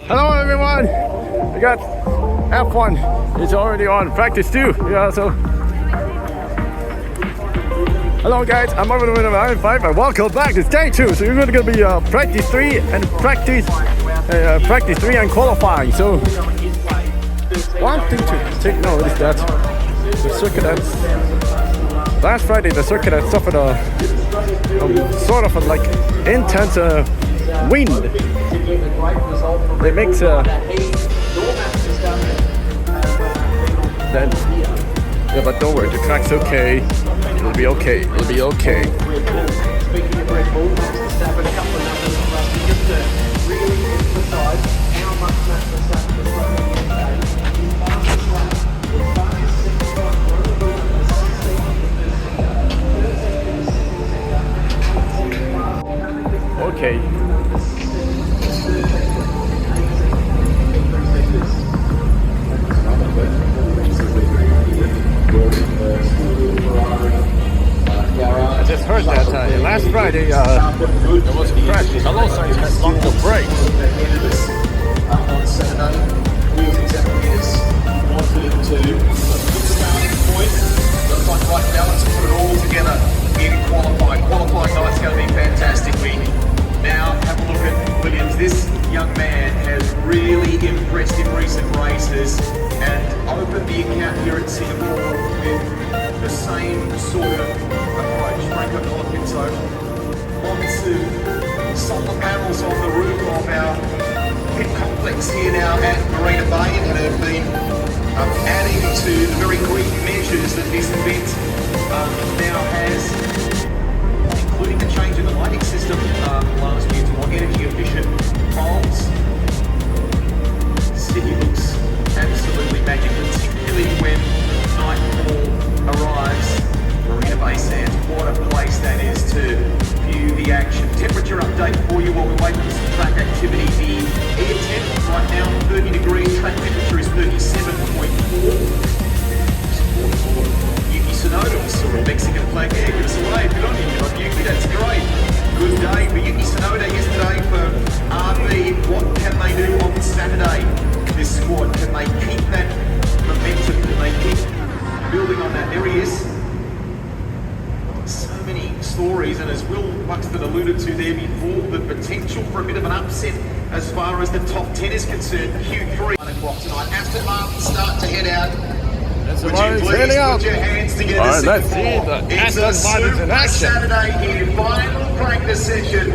Hello everyone! We got F1. It's already on. Practice 2. Yeah, so. Hello guys, I'm over the winner of Iron 5 and welcome back. It's day 2. So you're going to be practice 3 and practice 3 and qualifying. So one thing to take note is that the circuit last Friday the circuit had suffered a sort of a like intense wind. It makes then yeah, but don't worry, the track's okay. It'll be okay. It'll be okay. Okay. I just heard that last Friday there was a crash. Hello signs had locked the brakes. On Saturday, wheels exactly as we wanted it to. Good starting point. Got to find the right balance and put it all together in qualifying. Qualifying night's going to be fantastic. We now have a look at Williams. This young man has really impressed in recent races and opened the account here at Singapore with the same sort of approach. Franco Colapinto wants to solar panels on the roof of our pit complex here now at Marina Bay and have been adding to the very green measures that this event now has, including the change in the lighting system last year to more energy efficient bulbs. City looks absolutely magic, particularly when nightfall arrives. Marina Bay Sands, what a place that is to view the action. Temperature update for you while we wait for some track activity. The air temp right now 30 degrees, track temperature is 37.4. Yuki Tsunoda, we saw a Mexican flag there. Give us a wave. Good on you, Yuki, that's great. Good day for Yuki Tsunoda yesterday for RB. What can they do on Saturday? This squad, can they keep that momentum? Can they keep building on that? There he is. So many stories, and as Will Buxton alluded to there before, the potential for a bit of an upset as far as the top 10 is concerned. Q3 9 o'clock tonight. Aston Martin start to head out. Would you please put your hands together? All right, let's see the Aston Martin in action. Saturday here, final practice session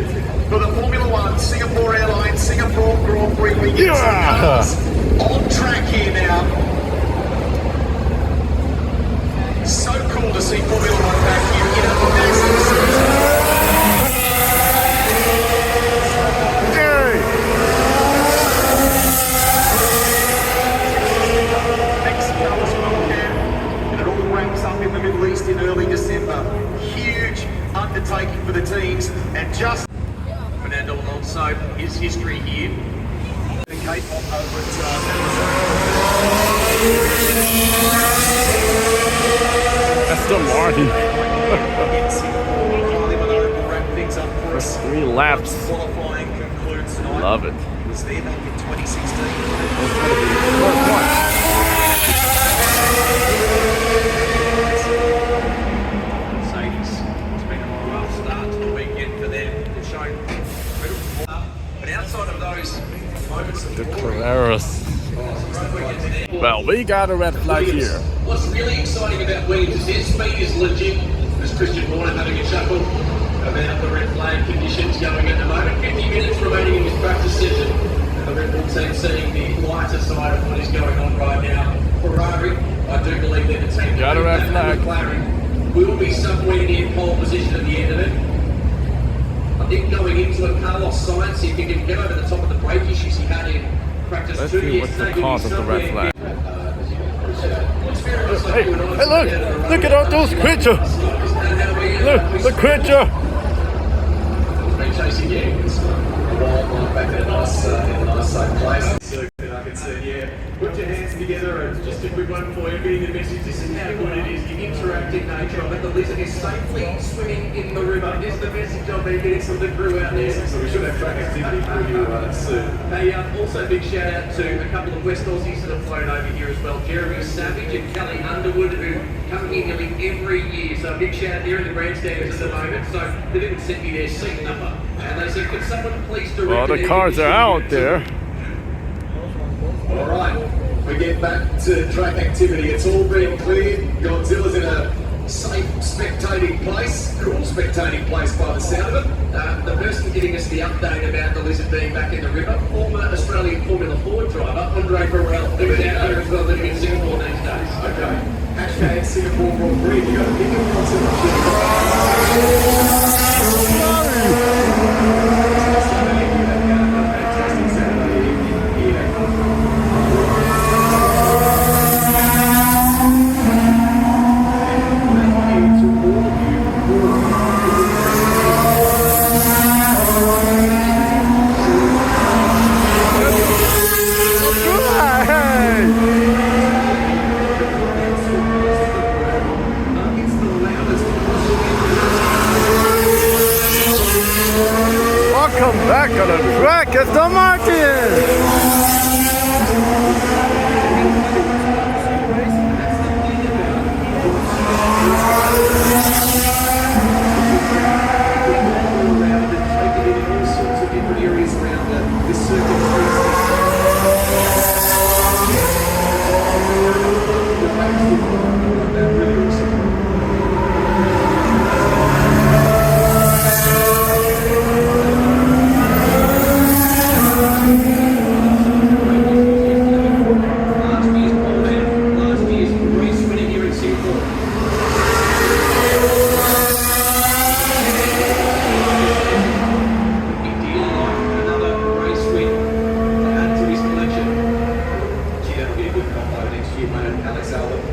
for the Formula One Singapore Airlines Singapore Grand Prix. We get some cars on track here now. So cool to see Formula One back here in a massive season. Mexico as well, and it all wraps up in the Middle East in early December. Huge undertaking for the teams, and just Fernando Alonso, his history here. The K-pop over Aston Martin. First 3 laps. Qualifying concludes tonight. Love it. It was there back in 2016. It's going to be the first one. Mercedes, it's been a rough start to the weekend for them. They've shown incredible. But outside of those moments of The glory, Carreras. Well, we got a red flag here. What's really exciting about Williams is their speed is legit. There's Christian Horner having a chuckle about the red flag conditions going at the moment. 50 minutes remaining in this practice session. And the Red Bull team seeing the lighter side of what is going on right now. Ferrari, I do believe they're the team. Got a red flag. McLaren will be somewhere near pole position at the end of it. I think going into it, Carlos Sainz, if he can get over the top of the brake issues he had in practice Let's 2 see what's the yesterday, cause of the red flag. Hey, look at all those creatures. Look, the creature. Chasing you. wildlife back in a nice safe place. So I can say, yeah, put your hands together and just a quick one for you, getting the message. This is how good it is, the interactive nature of it. The lizard is safely swimming in the river. This is the message I've been getting from the crew out there. So we should have track activity for you soon. Hey, also a big shout out to a couple of West Aussies that have flown over here as well. Jeremy Savage and Kelly Underwood, who come here nearly every year. So a big shout out there in the grandstands at the moment. So they didn't send me their seat number. And they said, could someone please direct Well, the cars are out there. All right, we get back to track activity. It's all been cleared. Godzilla's in a safe spectating place, cool spectating place by the sound of it. The person giving us the update about the lizard being back in the river, former Australian Formula 4 driver, Andre Burrell, who's out here as well, living in Singapore these days. Okay, hashtag Singapore Grand Prix. You got a big Welcome back on the track, it's the Martin! Last year's Prix winning here in Singapore. Big deal, another race win to add to his collection. Gee, that'll be a good combo next year, mate. Alex Albert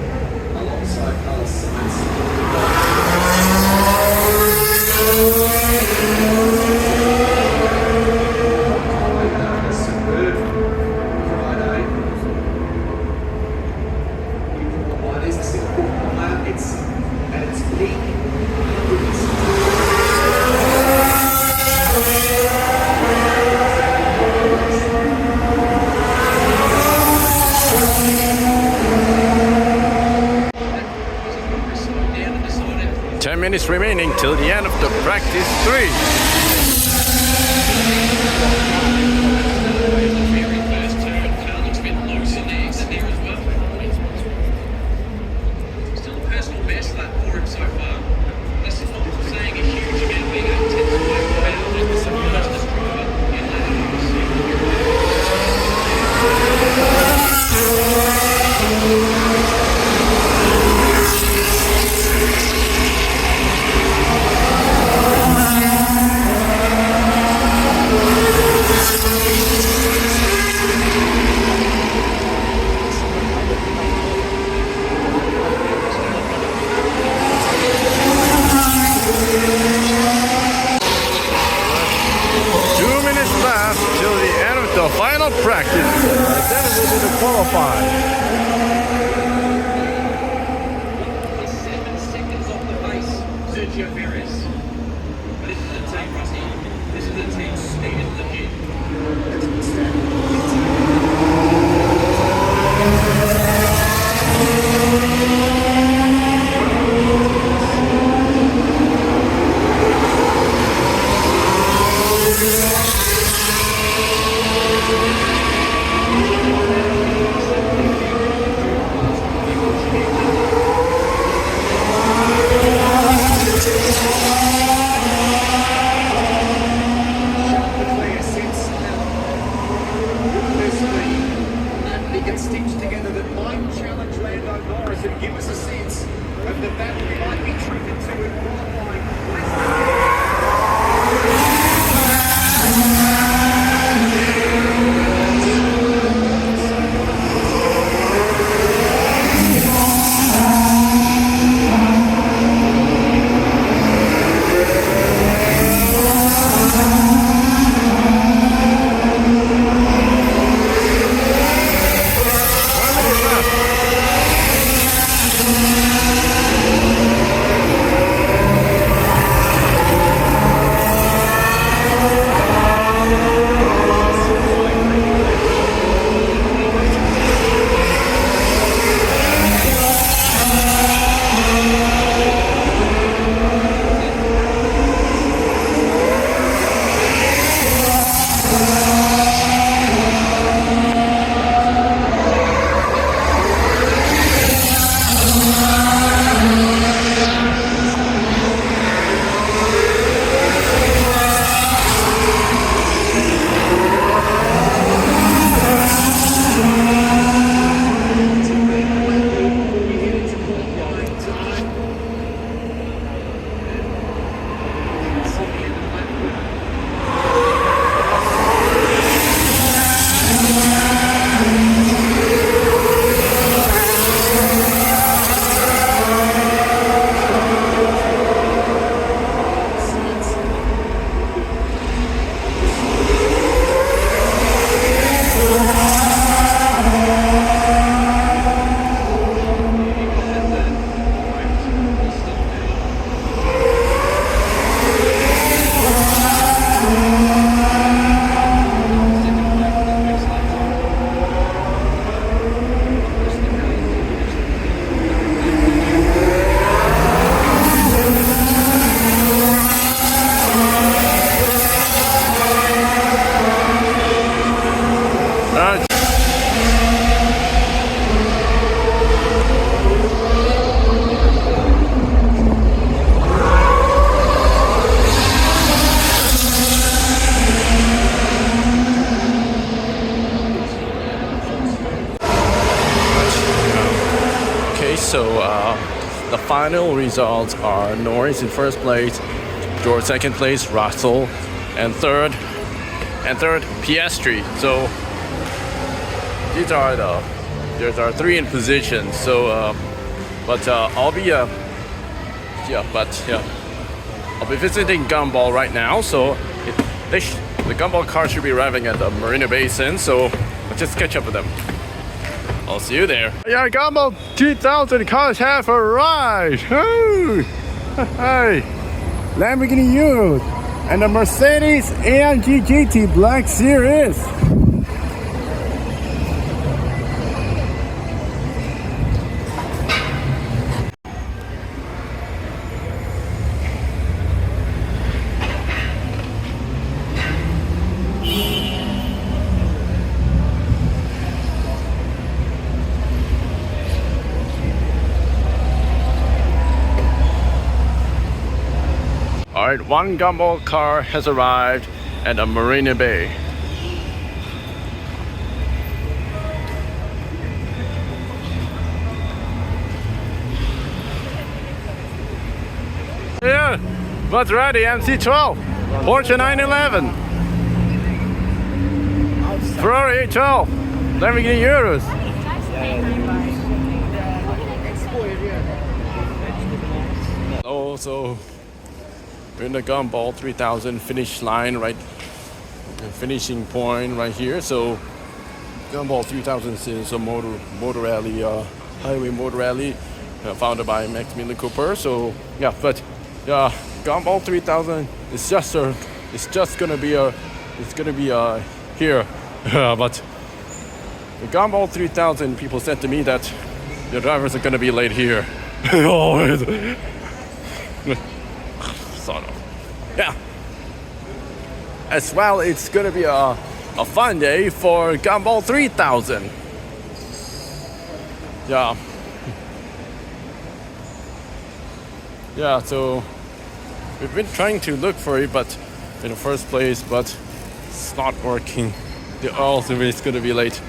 alongside Carlos Sainz. Superb Friday. Oh, there's the Singapore Fire. It's at its peak. 10 minutes remaining till the end of the practice 3. Still a personal best lap for him so far. This is not saying a huge amount, being 8 tenths away from out with the fastest driver in The final practice, and then it will be the qualifying. 7 seconds off the pace, Sergio Perez. But this is the team, Rusty. This is the team speed is legit. Stitched together that might challenge Lando Norris and give us a sense of the battle we might be treated to in qualifying. Alright. Okay, so the final results are Norris in first place, George second place, Russell, and third Piastri. So these are there's our three in position. So I'll be visiting Gumball right now. So the Gumball car should be arriving at the Marina Bay Sands. So let's just catch up with them. I'll see you there. Yeah, Gumball 2000 cars have arrived. Oh, hey, Lamborghini Urus and the Mercedes AMG GT Black Series. Alright, one Gumball car has arrived at the Marina Bay. Yeah, Maserati MC12, Porsche 911, Ferrari 812, Lamborghini Urus. Also, we're in the Gumball 3000 finish line, right? Finishing point right here. So Gumball 3000 is a motor rally, highway motor rally, founded by Maximilian Cooper. So yeah, but Gumball 3000 is just gonna be here. But the Gumball 3000, people said to me that the drivers are gonna be late here. Always. Sort of. Yeah. As well, it's gonna be a fun day for Gumball 3000. Yeah. Yeah, so we've been trying to look for it, but in the first place, but it's not working. The also is gonna be late.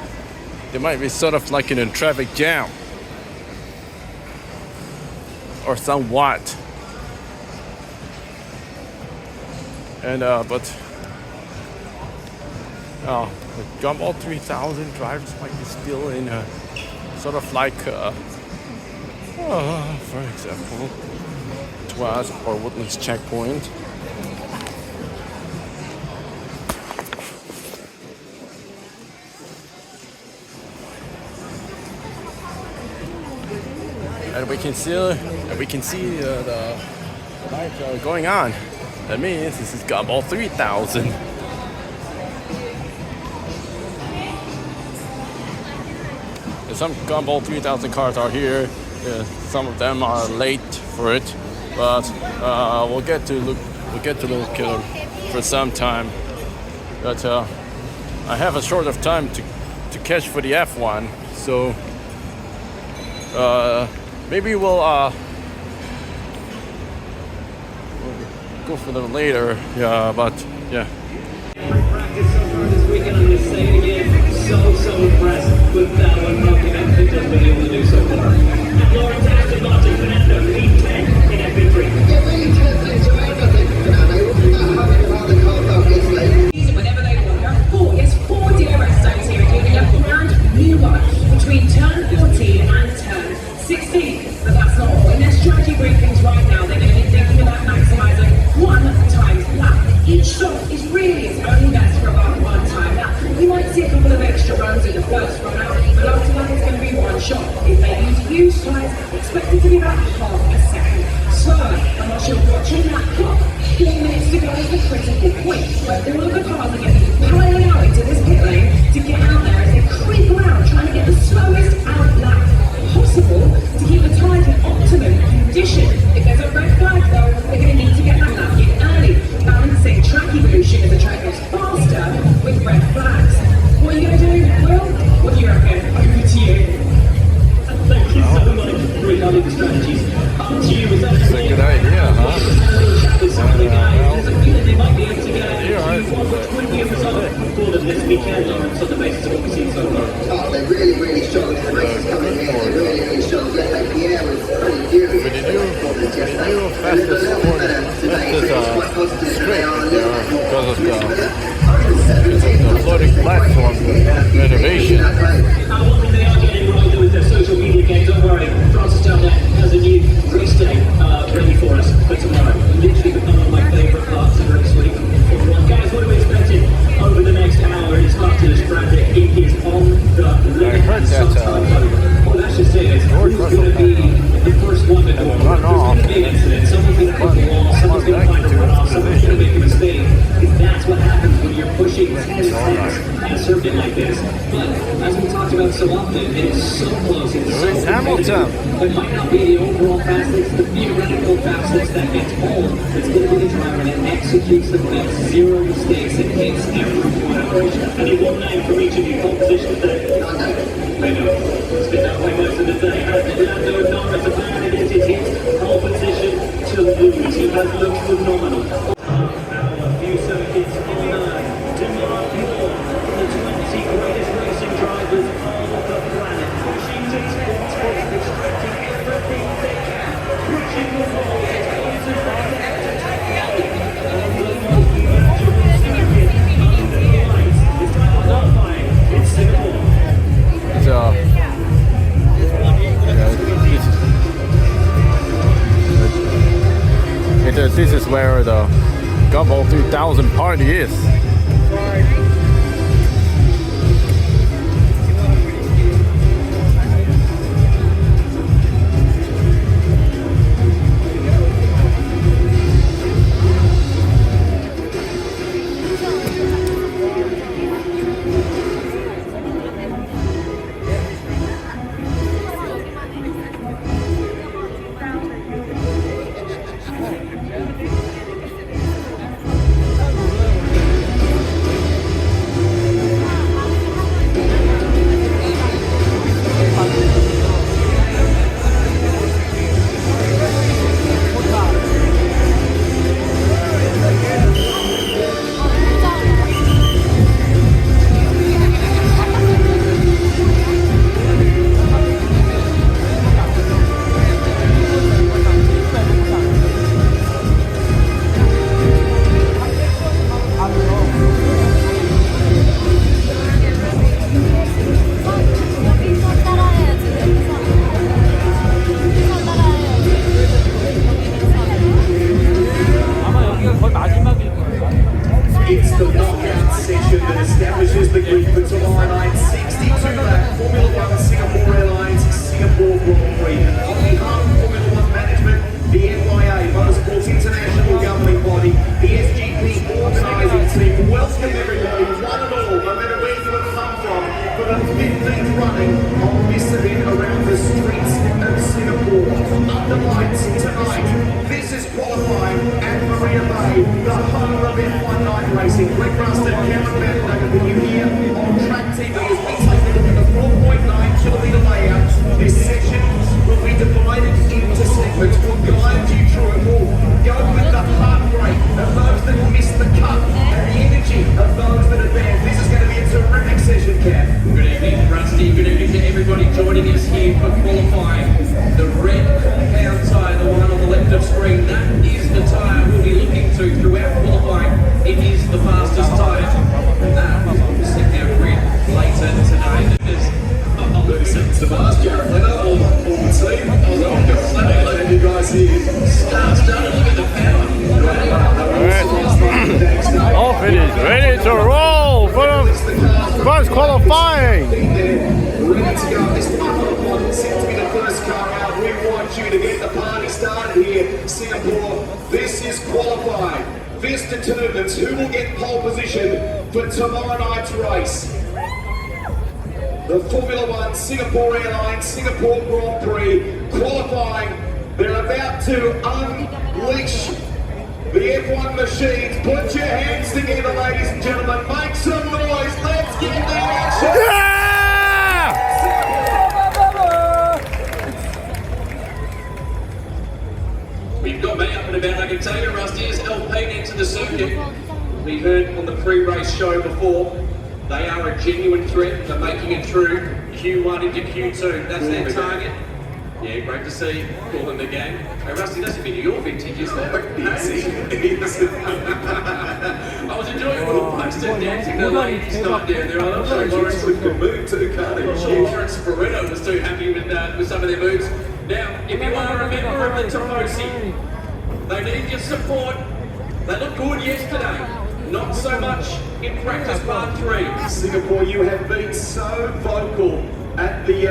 They might be sort of like in a traffic jam. Or somewhat. And the Gumball 3000 drivers might be still in a sort of like, for example, Twas or Woodlands checkpoint. And we can see the lights going on. That means this is Gumball 3000. And some Gumball 3000 cars are here. Some of them are late for it, but we'll get to look for some time. But I have a short of time to catch for the F1, so maybe we'll go for them later. Yeah, but yeah. Practice so far this weekend, I'm going to say it again. So impressed with that one. Nothing I've been able to do so far. And Lawrence Aston Martin, Fernando, lead 10 in FP3. Whenever they want. There are four DRS zones here, including a brand new one between turn 14 and turn 16. But that's not all. In their strategy briefings right now, they're going to be thinking about maximising 1 times lap. Each stop is really really strong. The race is coming in. Really strong. Pierre was pretty furious. But they do fastest straight because of the floating platform renovation. One thing they are getting right with their social media game, don't worry, Francis down there has a new race day ready for us for tomorrow. Literally become one of my favourite parts of race week. Guys, what are we expecting over the next hour? It's after this bracket. It is on the red time code. Well, that's just it. Who's going to be the first one to go over? There's going to be an incident. Someone's going to hit the wall. Someone's going to find a runoff. Someone's going to make a mistake. Because that's what happens when you're pushing 10 cents at a circuit like this. But as we talked about so often, it is so close. It's so Hamilton. It might not be the overall fastest, the theoretical fastest that gets home. It's going to be the driver that executes the best, zero mistakes, and hits every point. I need one name from each of you. Pole position today. I know. It's been that way most of the day. Lando Norris, the man it is, it hits pole position to lose. He has looked phenomenal. A few circuits on tomorrow morning. The 20 greatest racing drivers on the planet. Pushing to 10 spots, extracting everything they can. Pushing the wall, it's going to run out to 28. On the most dangerous circuit under the lights. It's time to qualify in Singapore. So, this is where the Gumball 3000 party is. The Formula One Singapore Airlines Singapore Grand Prix qualifying. They're about to unleash the F1 machines. Put your hands together, ladies and gentlemen. Make some noise. Let's get the action. We've got me up and about. I can tell you, Rusty, as Alpine into the circuit. We heard on the pre-race show before, they are a genuine threat for making it through Q1 into Q2. That's their target. Yeah, great to see. Call them the game. Hey, Rusty, that's a bit of your vintage, isn't it? I was enjoying a little poster dancing the ladies night down there. I'm sure Lawrence would move too, can't he? Lawrence Barretto was too happy with some of their moves. Now, if you are a member of the Tamosi, they need your support. They looked good yesterday. Not so much in practice part 3. Singapore, you have been so vocal at the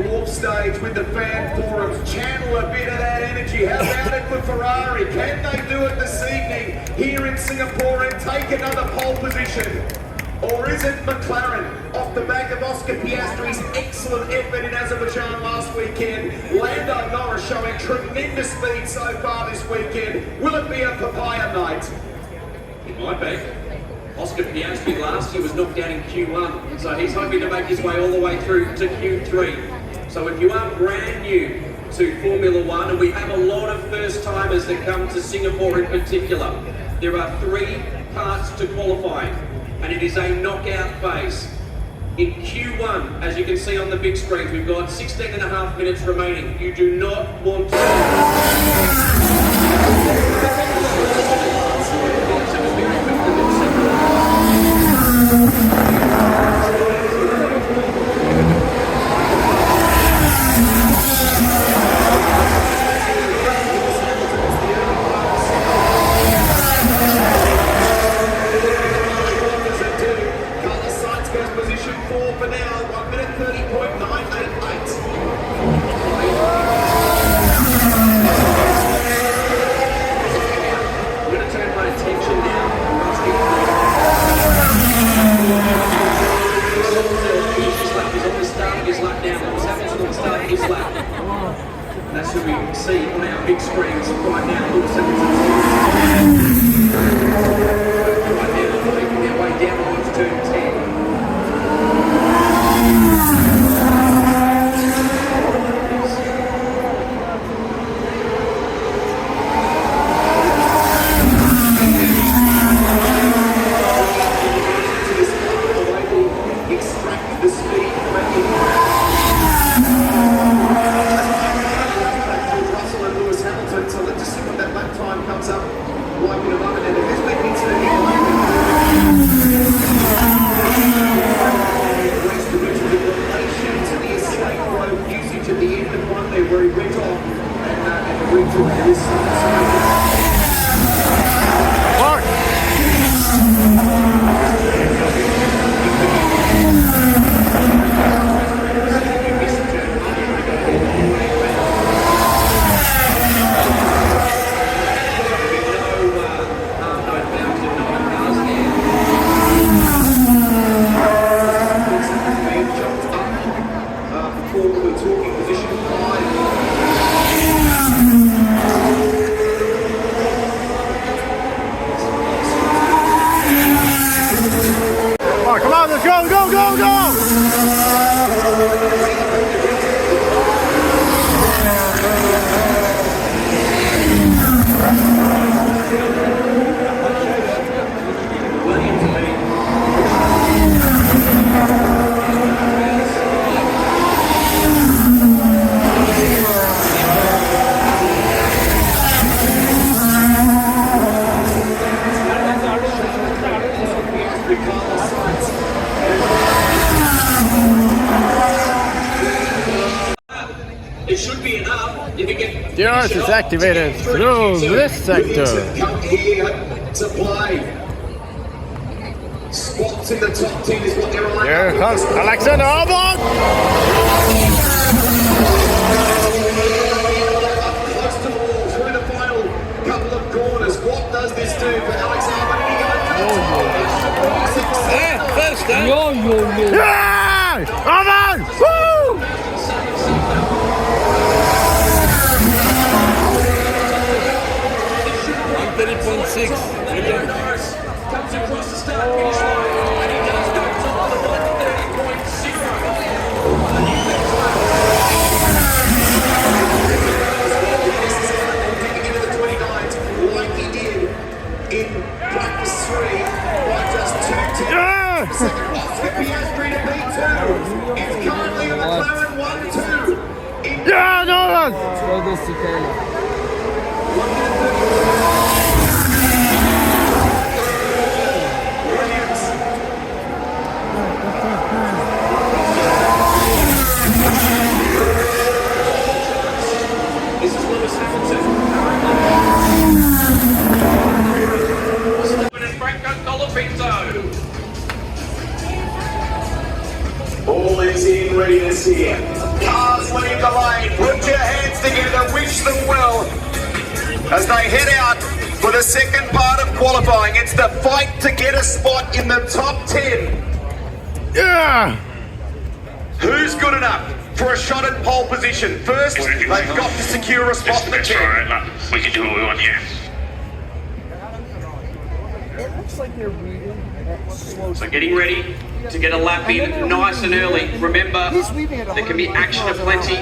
Wharf stage with the fan forums. Channel a bit of that energy. How about it for Ferrari? Can they do it this evening here in Singapore and take another pole position? Or is it McLaren off the back of Oscar Piastri's excellent effort in Azerbaijan last weekend? Lando Norris showing tremendous speed so far this weekend. Will it be a papaya night? It might be. Oscar Piastri last year was knocked out in Q1, so he's hoping to make his way all the way through to Q3. So if you are brand new to Formula One, and we have a lot of first-timers that come to Singapore in particular, there are 3 parts to qualifying, and it is a knockout phase. In Q1, as you can see on the big screens, we've got 16.5 minutes remaining. You do not want to... That's who we see on our big screens right now. Right now, making their way down towards turn 10. Extract the speed from it. So let's just see what that lap time comes up like in a moment. And if there's been incident in relation to the escape road usage at the end of one there where he went off and the retook this Come on, let's go, go, go, go! It should be enough if you get... Gears is activated through this sector. Come here to play. Spots in the top 10 is what they're on. Here comes Alexander Albon! Close to the wall, through the final couple of corners. What does this do for Alex Albon? Yeah! Albon! Woo! Comes across the start finish line, and he does go top of the 130.0. Like he did in practice 3 by just 2 tenths. Yeah! Second, Oscar Piastri on! Throw this to Taylor. This is Lewis Hamilton. And Franco Colapinto. All is in readiness here. Cars leave the lane. Put your hands together. Wish them well as they head out for the second part of qualifying. It's the fight to get a spot in the top 10. Yeah! Who's good enough for a shot at pole position? First, they've got to secure a spot in the 10. We can do what we want here. It looks like they're reading slow. So getting ready to get a lap in nice and early. Remember, there can be action aplenty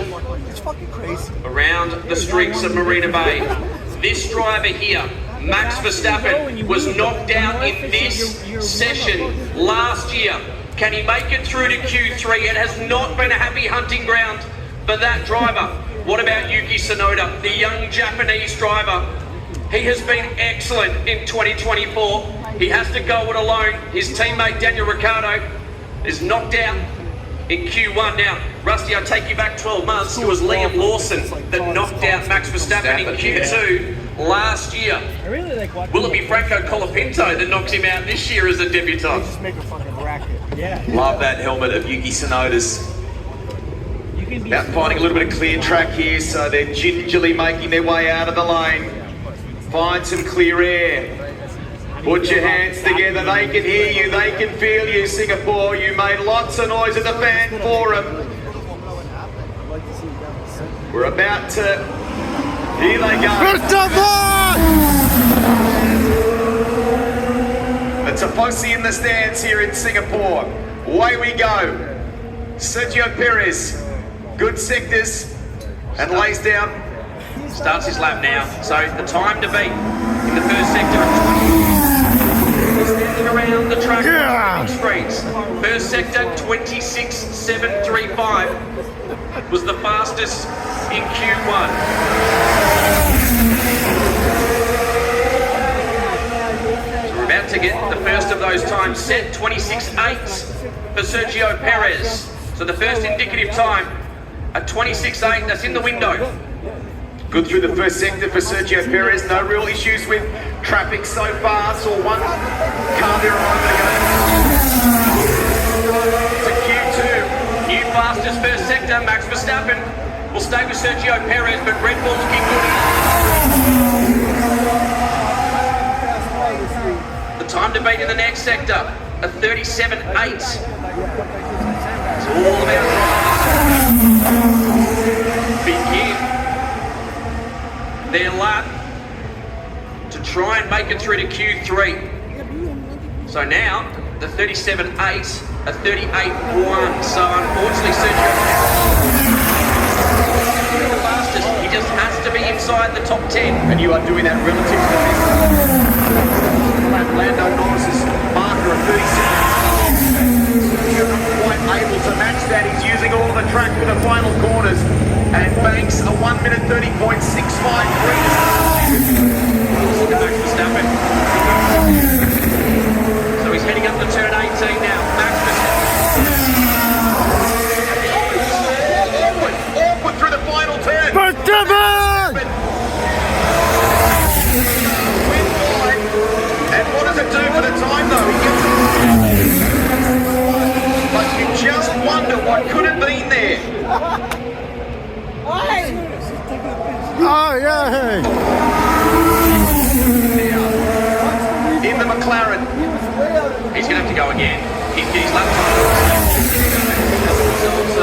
It's fucking crazy. around the streets of Marina Bay. This driver here, Max Verstappen, was knocked out in this session last year. Can he make it through to Q3? It has not been a happy hunting ground for that driver. What about Yuki Tsunoda, the young Japanese driver? He has been excellent in 2024. He has to go it alone. His teammate Daniel Ricciardo is knocked out in Q1. Now, Rusty, I'll take you back 12 months. It was Liam Lawson that knocked out Max Verstappen in Q2 last year. I really like watching. Will it be Franco Colapinto that knocks him out this year as a debutant? Just make a fucking racket. Yeah. Love that helmet of Yuki Tsunoda's. You can be About finding a little bit of clear track here, so they're gingerly making their way out of the lane. Find some clear air. Put your hands together, they can hear you, they can feel you, Singapore. You made lots of noise at the fan forum. We're about to... Here they go. It's a posse in the stands here in Singapore. Away we go. Sergio Perez, good sectors, and lays down. Starts his lap now. So the time to beat in the first sector of 20. Standing around the track on streets. First sector 26.735 was the fastest in Q1. So we're about to get the first of those times set. 26.8 for Sergio Perez. So the first indicative time at 26.8. That's in the window. Good through the first sector for Sergio Perez. No real issues with traffic so far. Saw one car there a moment ago. To Q2. New fastest first sector, Max Verstappen will stay with Sergio Perez, but Red Bull's looking good. The time to beat in the next sector, a 37.8. It's all about begin their lap to try and make it through to Q3. So now, the 37.8, a 38.1. So unfortunately, Sergio the fastest. He just has to be inside the top 10. And you are doing that relative to Lando Norris's marker of 37. You're not quite able to match that. He's using all of the track for the final corners. And banks a 1 minute 30.65 Look at Max Verstappen. So he's heading up to turn 18 now. Max Verstappen. Awkward through the final turn. Verstappen! Went wide. And what does it do for the time though? He gets it. But you just wonder what could have been there. Oh, yeah! In the McLaren. He's going to have to go again. He's lap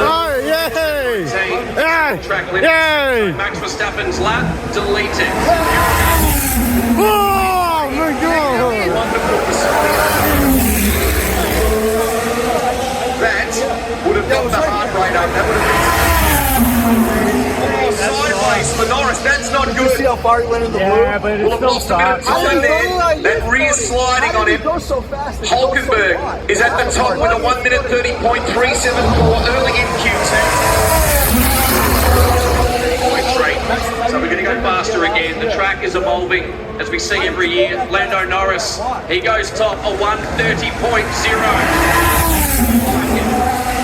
Oh, yay! Yay! track limits. Yay! Max Verstappen's lap deleted. Oh, my God! Wonderful that would have got the heart rate up. That would have been sideways for Norris. That's not good. See how far he went in the Yeah, blue? but We'll it's have still lost a bit of fast. time there. That rear sliding on him. Goes so fast. Hulkenberg is at the top with a 1 minute 30.374 early in Q2. is evolving, as we see every year. Lando Norris, he goes top, a 130.0.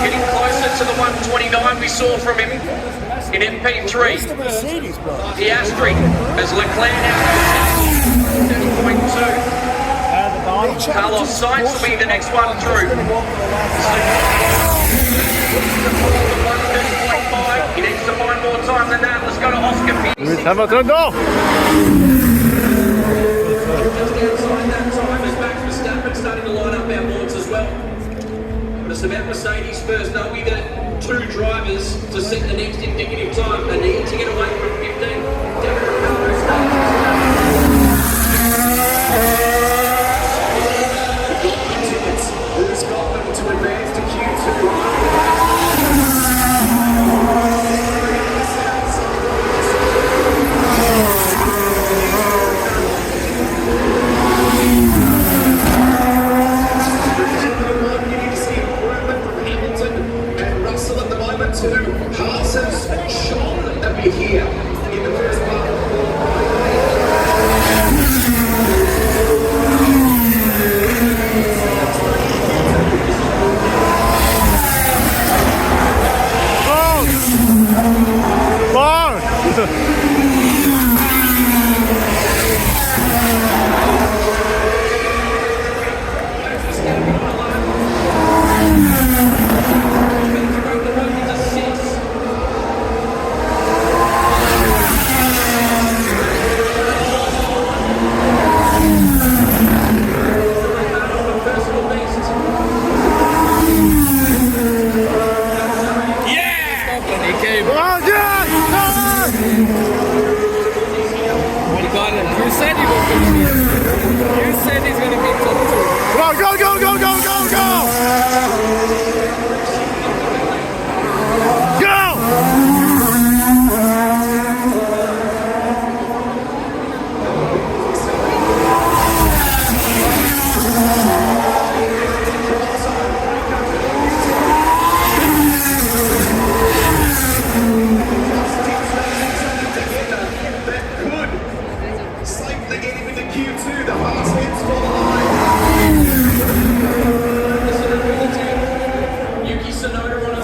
Getting closer to the 129 we saw from him in MP3. Piastri as Leclerc now goes 30.2. Carlos Sainz will be the next one through. 130.5. He needs to find more time than that. Let's go to Oscar Piastri. Lewis Hamilton, go! Just outside that time as Max Verstappen starting to line up our boards as well. But it's about Mercedes first, knowing that 2 drivers to set the next indicative time. They need to get away from 15. Who's got them to advance to Q2? Passes Sean that we hear in the first part of the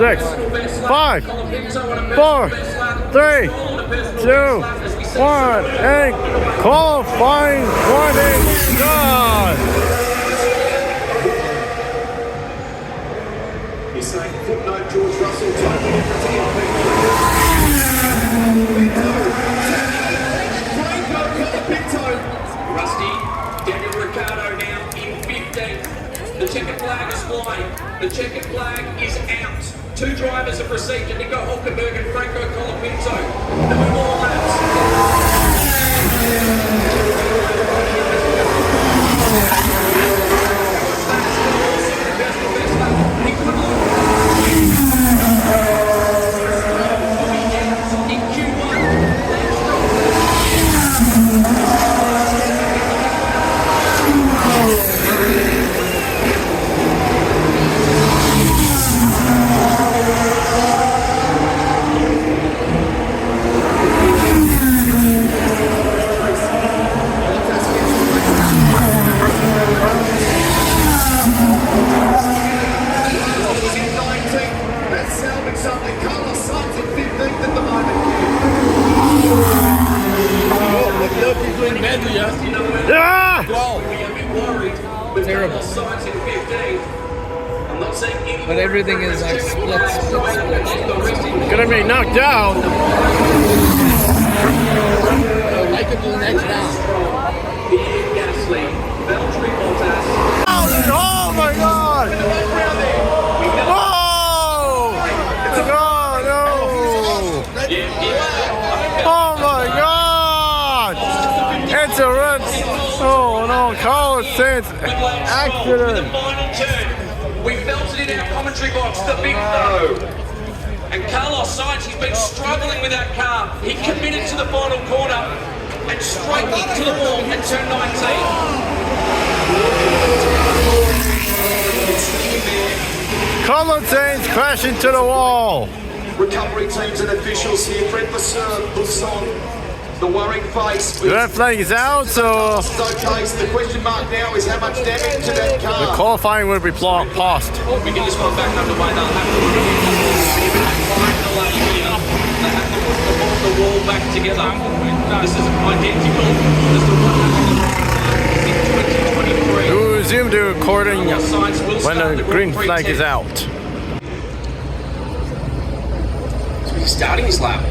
Six, 5, 4, 3, 2, 1, and qualifying warning done. He's saying footnote George Russell totally different team. Rusty, Daniel Ricciardo now in 15th. The checkered flag is flying. The checkered flag is out. 2 drivers have received it, Nico Hulkenberg and Franco Colapinto. No more laps. In Q1, Yeah! Terrible. But everything is like split. Gonna be knocked down. I could do next round. Oh my god! Whoa! God, no! Oh my god! It's a red. Oh no, Carlos Sainz accident. We felt it in our commentary box, the big no. And Carlos Sainz, he's been struggling with that car. He committed to the final corner and straight into the wall at turn 19. Carlos Sainz crashed into the wall. Recovery teams and officials here. Fred Busson The worried face. The red flag is out, so Okay, so the question mark now is how much damage to that car. the qualifying will be paused. We get this one back underway. They'll have to put a final delay here. They have to put the wall back together. This is identical as to what happened in 2023. We will resume the recording Science will when start the Grand green Prix flag 10. is out. So he's starting his lap.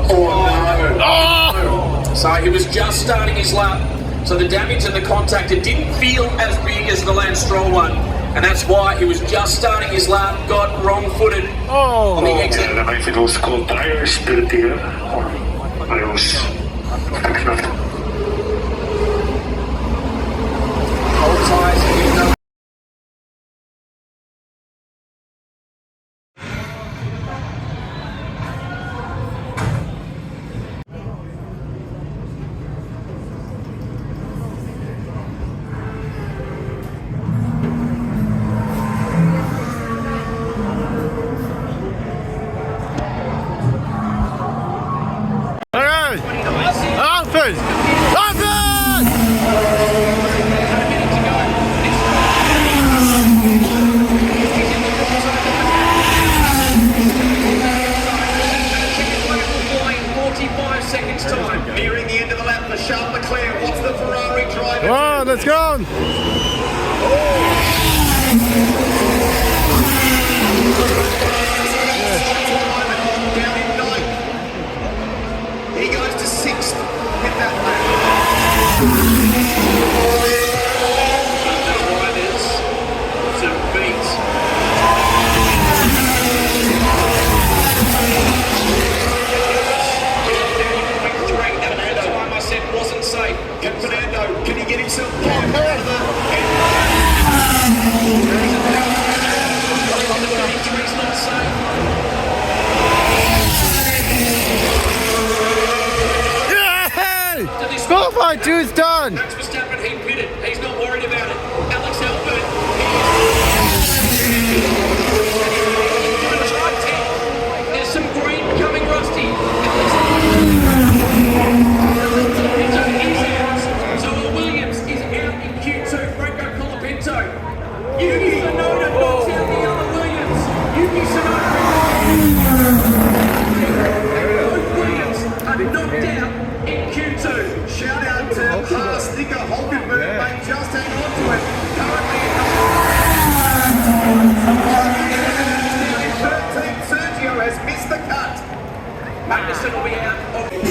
Oh! So he was just starting his lap. So the damage and the contact, it didn't feel as big as the Lance Stroll one. And that's why he was just starting his lap, got wrong-footed on the exit. Dan weet je dat ze cold tires piloteren. Maar jongens, knap. Hold ties, you know. Alright! Alfred! Alfred! Seconds time. Nearing the end of the lap for Charles Leclerc. What's the Ferrari driver? Oh, let's go! Down in ninth. He goes to sixth. Hit that lap. Drivers to beat. That time I said wasn't safe. Can Fernando, can he get himself back out of the... It's not safe. Yay! Qualify 2 is done! Max Verstappen, he pitted. He's not worried about it. Alex Albert. There's some green coming, Rusty. So Williams is out in Q2. Franco Colapinto. Yuki Tsunoda knocks out the other Williams. Yuki Tsunoda. Both Williams are knocked out in Q2. Shout out to Haas, Nico Hulkenberg, mate, just hang on to it. Currently in 13th, Sergio has missed the cut. Magnussen will be out.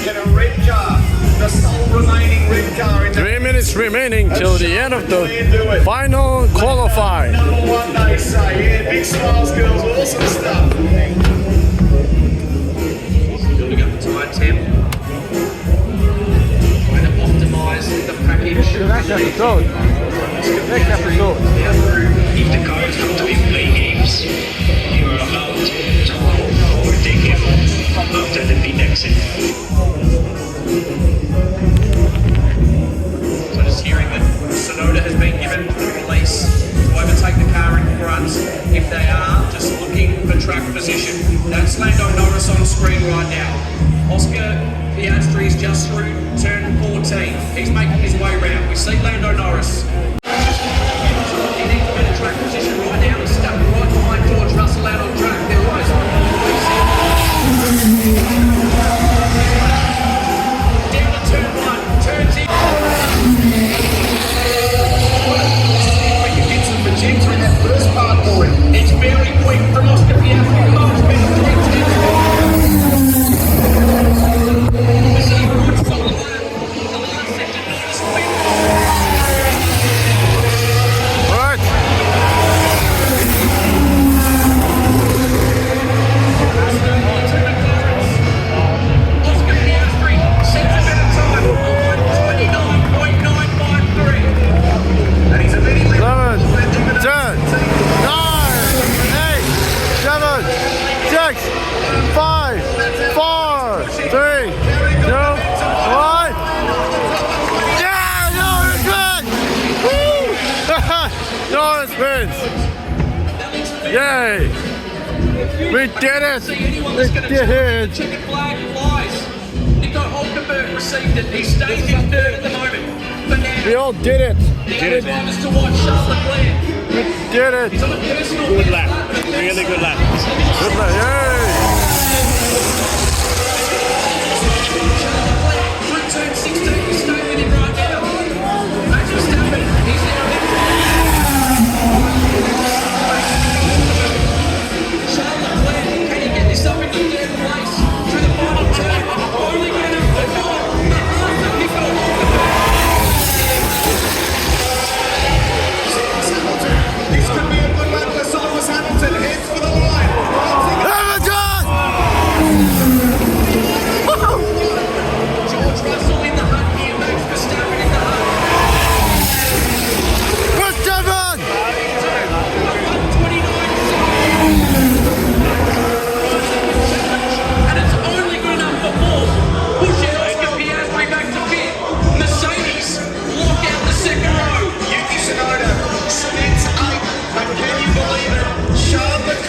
Get a red car, the sole remaining red car in the 3 minutes remaining till the end of the final qualifying. number one, they say. Yeah, big smiles, girls, awesome stuff. Building up the tire temp. Trying to optimise the package. Next episode. Next episode. If the car is not doing negatives, you are allowed to overtake him after the pit exit. So just hearing that Tsunoda has been given the release to overtake the car in front. If they are just looking for track position, that's Lando Norris on screen right now. Oscar Piastri is just through turn 14. He's making his way round. We see Lando Norris. He needs better track position right now. He's stuck right behind George Russell out on track. They're almost down to turn 1, turn 0. We can get some magenta in that first part for him. It's very quick from Oscar Piastri. Much better than this is a good solid lap. The last section is quick. Alright. Oscar Piastri sets a better time on 29.953. And he's immediately 11, 10, 9, 8, 7, 6, 5, 4, 3, 2, 1. Yeah, Norris wins! Woo! Norris wins! Yay! We did it! See anyone We that's going to did it! checkered flag flies. Nico Hulkenberg received it. He stays in third at the moment. For now, We all did it. the other drivers to watch Charles Leclerc. We did it. He's on a personal Good best lap. lap, but a Really good lap. Good luck. Yay. through turn 16 to stay with him right now. Max Verstappen, he's now in. Charles Leclerc, can he get this up into third place through the final turn? Only good enough for four. After Nico Hulkenberg. This could be a good one for Lewis Hamilton. Heads for the line. Hamilton! George Russell in the hunt here, Max Verstappen in the hunt. Verstappen! 129. And it's only good enough for four. Push it, Oscar Piastri back to fifth. Mercedes lock out the second row. Yuki Tsunoda, cements 8. And can you believe it? Charlotte.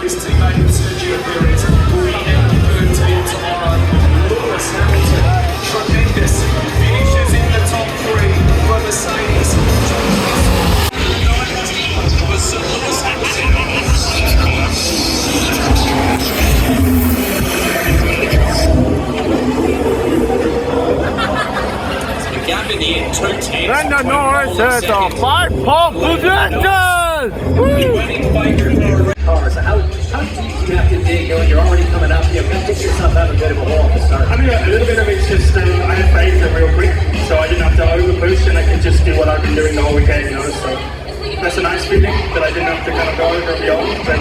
His teammate Sergio Perez will be down to 13 tomorrow. Lewis Hamilton, tremendous. Finishes in the top 3 for Mercedes. For Sir Lewis Hamilton. The gap in the end, 2:10. Brandon Norris has a 5-pole position! Woo! Cars. How deep do you have to dig when you're already coming up? You have to pick yourself out a bit of a wall to start. I mean, a little bit of it's just, I had faith in real quick, so I didn't have to over push and I could just do what I've been doing the whole weekend, you know, so that's a nice feeling that I didn't have to kind of go over and beyond, but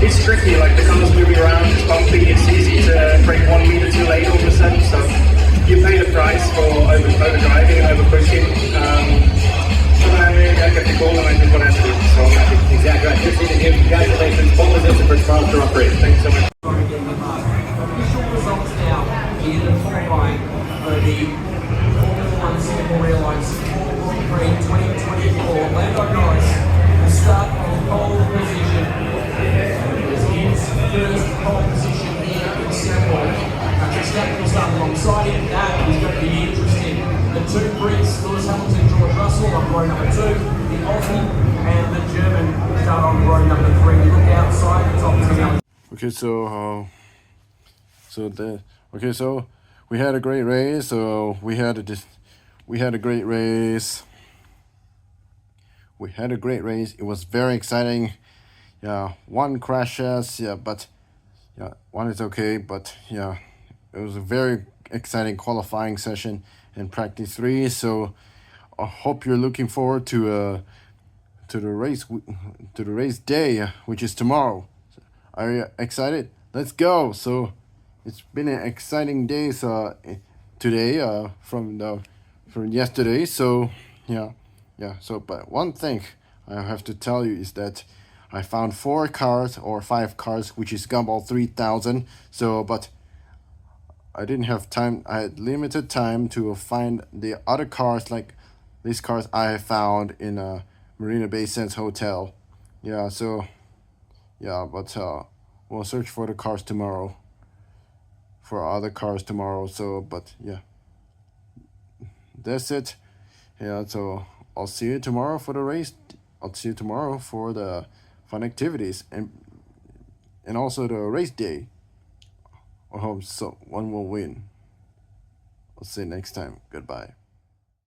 it's tricky, like the car's moving around, it's bumpy, it's easy to break 1 meter too late all of a sudden, so you pay the price for over driving, over pushing, but I kept the call and I did what I had to do, so I'm happy. Exactly right. Good seeing you. Congratulations. Pole position for Charles Grand Prix. Thanks so much. Official results now in the qualifying for the Formula 1 Singapore Airlines Grand Prix 2024. Lando Norris will start on pole position. It's his first pole position here in Singapore. Verstappen will start alongside him. That is going to be interesting. The two Brits, Lewis Hamilton, George Russell on row number 2. The Aussie and the German start on row number 3. Look outside the top 10. Okay, so we had a great race. So we had a great race. It was very exciting. Yeah, one crashes. Yeah, but yeah, one is okay. But yeah, it was a very exciting qualifying session in practice 3. So I hope you're looking forward to the race day, which is tomorrow. Are you excited? Let's go. So it's been an exciting day today from yesterday. So yeah. So but one thing I have to tell you is that I found 4 cars or 5 cars, which is Gumball 3000. So but I didn't have time. I had limited time to find the other cars, like these cars I found in a Marina Bay Sands hotel. Yeah, so yeah, but we'll search for the cars tomorrow. For other cars tomorrow. So but yeah, that's it. Yeah, so I'll see you tomorrow for the race. I'll see you tomorrow for the fun activities and also the race day. I hope so one will win. I'll see you next time. Goodbye.